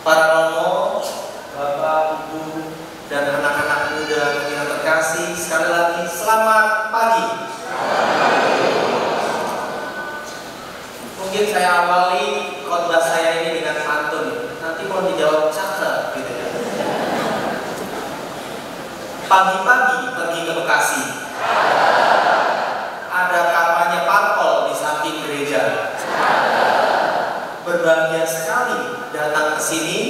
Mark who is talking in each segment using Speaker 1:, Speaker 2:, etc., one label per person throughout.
Speaker 1: para romo, bapak, ibu, dan anak-anak muda yang terkasih, sekali lagi selamat pagi. Mungkin saya awali khotbah saya ini dengan pantun. Nanti mau dijawab cakep gitu ya. Pagi-pagi pergi ke Bekasi. Ada kampanye parpol di samping gereja. Berbahagia sekali datang ke sini,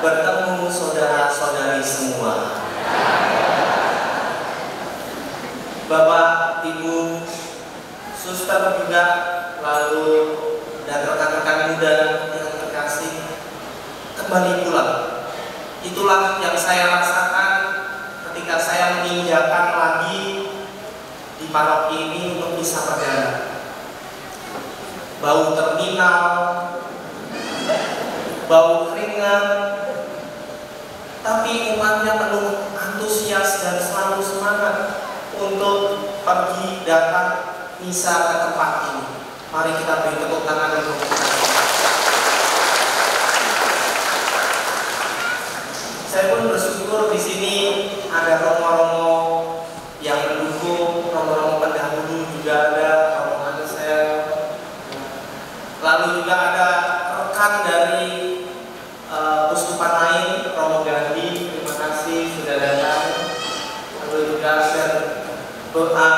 Speaker 1: bertemu saudara-saudari semua. Bapak, Ibu, suster juga, lalu dan rekan-rekan muda yang terkasih, kembali pulang. Itulah yang saya rasakan ketika saya menginjakan lagi di paroki ini untuk misa perdana. Bau terminal, bau keringat, tapi umatnya penuh antusias dan selalu semangat untuk pergi datang misa ke tempat ini. Mari kita beri tepuk tangan dan tepuk tangan. Saya pun bersyukur di sini ada romo-romo yang mendukung, romo-romo pendahulu juga ada, romo Ansel. Lalu juga ada rekan dari Uskupan lain, Romo Gandhi, terima kasih sudah datang. Lalu juga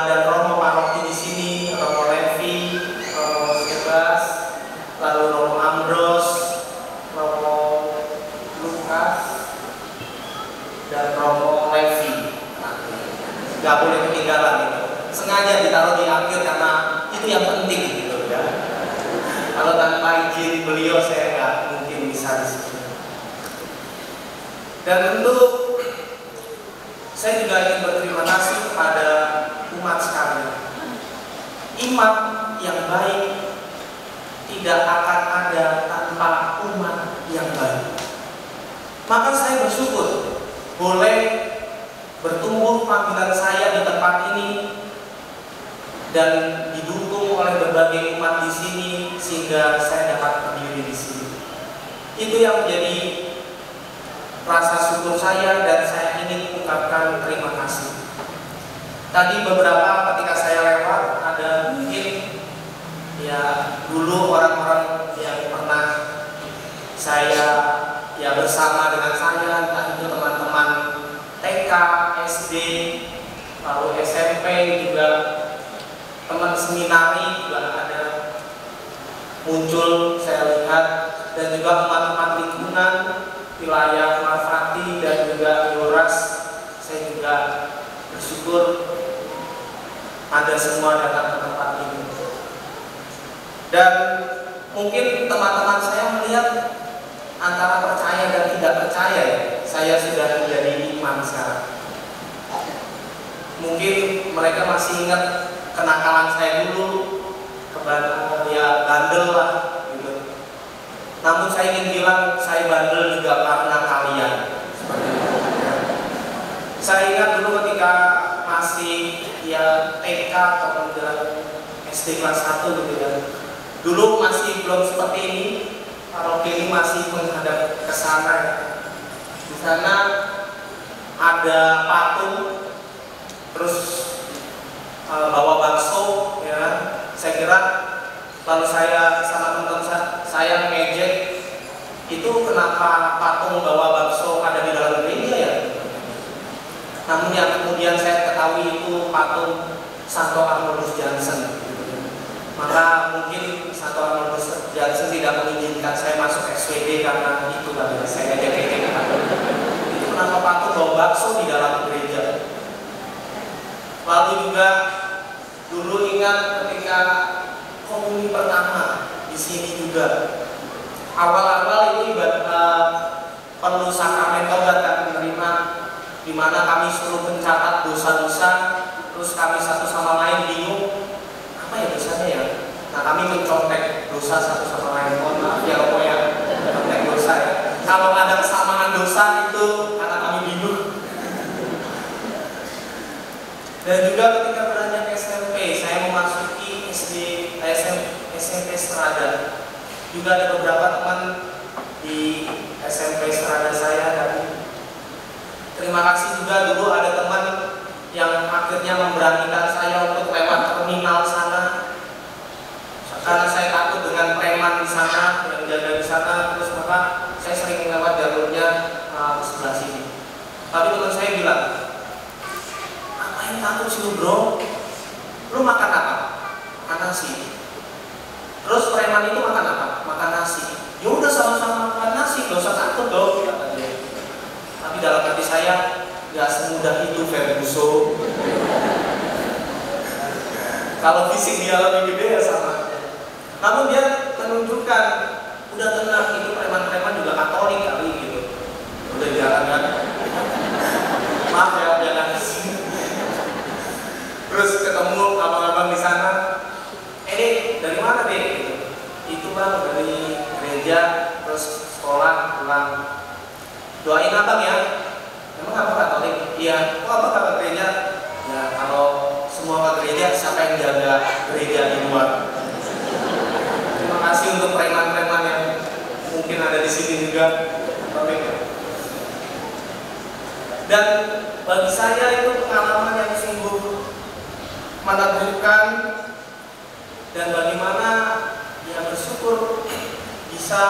Speaker 1: dan Romo paroki di sini, Romo Levi, Romo Sebas, lalu Romo Ambros, Romo Lukas, dan Romo Levi. Gak boleh ketinggalan itu. Sengaja ditaruh di akhir karena itu yang penting gitu ya. Kalau tanpa izin beliau saya nggak mungkin bisa di sini. Dan tentu saya juga ingin berterima kasih kepada umat sekalian. Imam yang baik tidak akan ada tanpa umat yang baik. Maka saya bersyukur boleh bertumbuh panggilan saya di tempat ini dan didukung oleh berbagai umat di sini sehingga saya dapat berdiri di sini. Itu yang menjadi rasa syukur saya dan saya ingin mengucapkan terima kasih. Tadi beberapa ketika saya lewat ada mungkin ya dulu orang-orang yang pernah saya ya bersama dengan saya, entah itu teman-teman TK, SD, lalu SMP juga teman seminari juga ada muncul saya lihat, dan juga teman-teman lingkungan wilayah Marfati dan juga Yoras. Saya juga bersyukur ada semua datang ke tempat ini. Dan mungkin teman-teman saya melihat antara percaya dan tidak percaya. Saya sudah menjadi imam sekarang. Mungkin mereka masih ingat kenakalan saya dulu, ya bandel lah gitu. Namun saya ingin bilang saya bandel juga karena kalian. Saya ingat dulu ketika masih ya TK atau kemudian SD kelas 1 gitu ya. Dulu masih belum seperti ini, paroki ini masih menghadap ke sana. Di sana ada patung, terus bawa bakso, ya. Saya kira lalu saya sama teman-teman saya ngejek, itu kenapa patung bawa bakso ada di dalam gereja ya? Namun yang kemudian saya ketahui itu patung Santo Arnoldus Jansen. Maka mungkin Santo Arnoldus Jansen tidak mengizinkan saya masuk SWD karena itu kan saya ngejek. Itu kenapa patung bawa bakso di dalam gereja? Lalu juga dulu ingat ketika komuni pertama di sini juga awal-awal itu perlu sakramen tobat kan menerima, di mana kami suruh mencatat dosa-dosa, terus kami satu sama lain bingung apa ya dosanya ya. Nah kami mencontek dosa satu sama lain. Mohon maaf ya Om ya, contek dosa ya. Kalau ada kesamaan dosa itu karena kami bingung. Dan juga ketika beranjak SMP, saya memasuki SMP Strada. Juga ada beberapa teman di SMP serada saya. Dan terima kasih juga dulu ada teman yang akhirnya memberanikan saya untuk lewat terminal sana, karena saya takut dengan preman di sana yang jaga di sana. Terus maka saya sering lewat jalurnya ke sebelah sini. Tapi teman saya bilang, ngapain takut sih lu bro? Lu makan apa? Makan nasi. Terus preman itu makan apa? Makan nasi. Ya udah sama-sama makan nasi, gak usah takut dong, kata dia. Tapi dalam hati saya, gak semudah itu Ferguson. Kalau fisik dia lebih gede ya sama. Namun dia menunjukkan, udah tenang, itu preman-preman juga Katolik kali gitu. Udah jalan kan? Maaf ya, jangan kesini. Terus ketemu abang-abang di sana. Dari mana deh? Gitu. Itu bang dari gereja, terus sekolah, pulang. Doain abang ya. Emang apa Katolik? Iya. Oh apa ke gereja? Ya kalau semua ke gereja, siapa yang jaga gereja di luar? Terima kasih untuk preman-preman yang mungkin ada di sini juga. Dan bagi saya itu pengalaman yang sungguh menakjubkan, dan bagaimana ya bersyukur bisa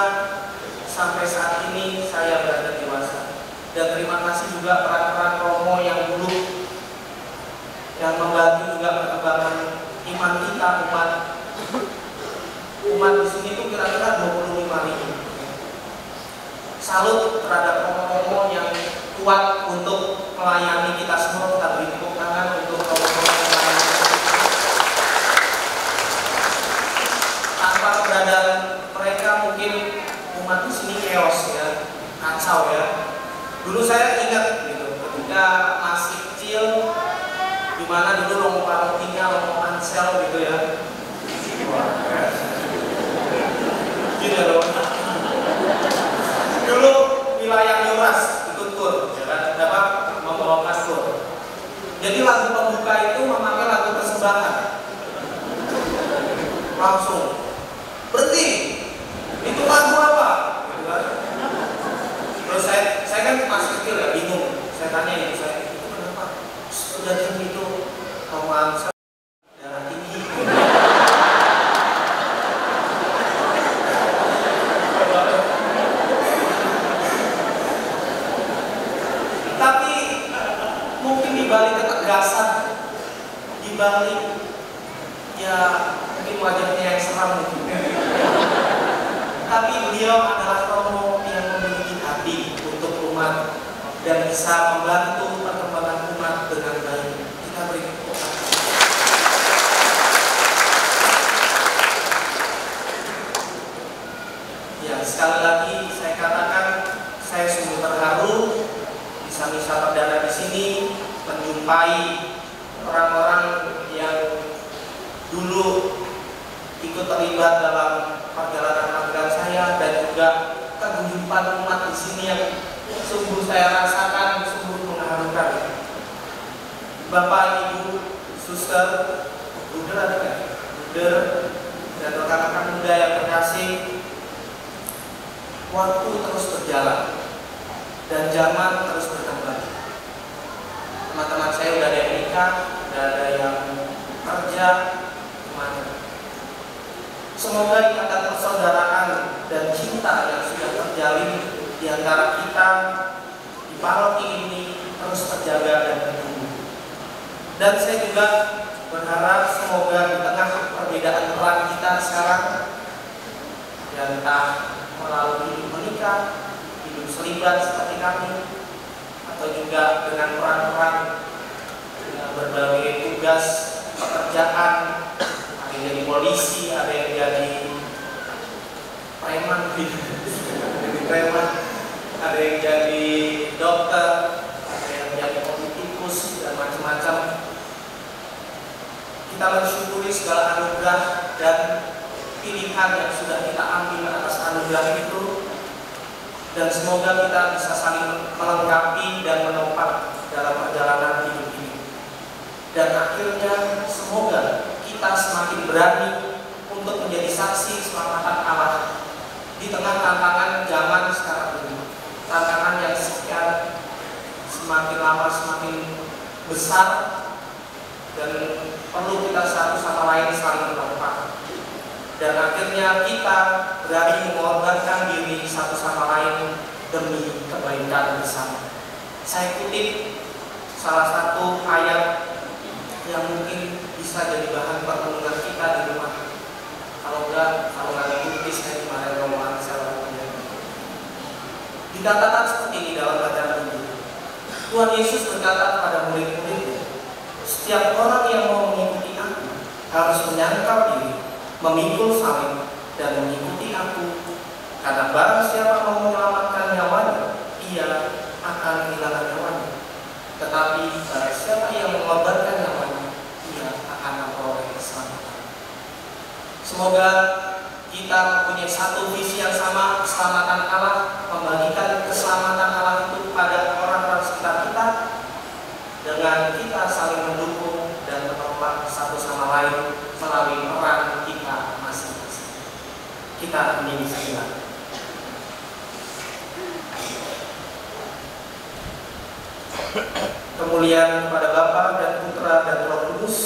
Speaker 1: sampai saat ini saya berada dewasa. Dan terima kasih juga peran-peran Romo yang dulu yang membantu juga perkembangan iman kita, umat di sini itu kira-kira 25.000. Salut terhadap Romo-Romo yang kuat untuk melayani kita semua. Kita beri tepuk tangan untuk Romo-Romo yang melayani. Tanpa keberadaan mereka mungkin umat di sini chaos ya, kacau ya. Dulu saya ingat gitu, ketika masih kecil, di mana dulu Romo Parokinya, Romo Ansel gitu ya. Wah, gitu loh. Dulu wilayah Yoras ikut tur, ya kan? Dapat membawakan tur. Jadi lagu pembuka itu memakai lagu persembahan. Langsung berhenti. Itu lagu apa? Gitu kan? Terus saya kan masih kecil ya, bingung. Saya tanya ibu saya, itu kenapa? Sudah tinggi itu Romo darah tinggi. Tapi mungkin dibalik ketegasan, dibalik ya mungkin wajahnya yang seram mungkin. Tapi beliau adalah Romo yang memiliki hati untuk umat dan bisa membantu perkembangan umat dengan baik. Kita beri tepuk tangan. Ya, sekali lagi saya katakan saya sungguh terharu bisa misa perdana di sini, menjumpai orang-orang yang dulu ikut terlibat dalam perjalanan magang saya, dan juga kehidupan umat di sini yang sungguh saya rasakan sungguh mengharukan. Bapak, Ibu, Suster, Bruder ada kan? Bruder dan rekan-rekan muda yang terkasih, waktu terus berjalan dan zaman terus berkembang. Teman-teman saya udah ada yang nikah, udah ada yang kerja, kemana. Semoga ikatan persaudaraan dan cinta yang sudah terjalin di antara kita di paroki ini terus terjaga dan bertumbuh. Dan saya juga berharap semoga di tengah perbedaan peran kita sekarang, dan entah melalui hidup menikah, hidup selibat seperti kami, atau juga dengan peran-peran dengan berbagai tugas pekerjaan, ada yang jadi polisi, ada yang jadi preman, ada yang jadi dokter, ada yang jadi politikus dan macam-macam. Kita mensyukuri segala anugerah dan pilihan yang sudah kita ambil atas anugerah itu, dan semoga kita bisa saling melengkapi dan menopang dalam perjalanan hidup ini. Dan akhirnya semoga kita semakin berani untuk menjadi saksi keselamatan Allah di tengah tantangan zaman sekarang ini, tantangan yang semakin lama semakin besar, dan perlu kita satu sama lain saling menopang. Dan akhirnya kita berani mengorbankan diri satu sama lain demi kebaikan bersama. Saya kutip salah satu ayat yang mungkin bisa jadi bahan pertemuan kita di rumah. Kalau nggak diikuti, saya kemarin rombongan saya dikatakan seperti ini dalam bacaan ini. Tuhan Yesus berkata kepada murid-muridnya, setiap orang yang mau mengikuti aku harus menyangkal diri, memikul salib, dan mengikuti aku. Karena barang siapa mau menyelamatkan nyawanya, ia akan kehilangan nyawanya. Tetapi barang siapa yang mengorbankan nyawanya, ia akan memperoleh keselamatan. Semoga kita mempunyai satu visi yang sama, keselamatan Allah, membagikan keselamatan Allah itu kepada orang-orang sekitar kita, dengan kita saling mendukung dan menopang satu sama lain melalui peran kita masing-masing. Kita ingin silakan. Kemuliaan kepada Bapa dan Putra dan Roh Kudus.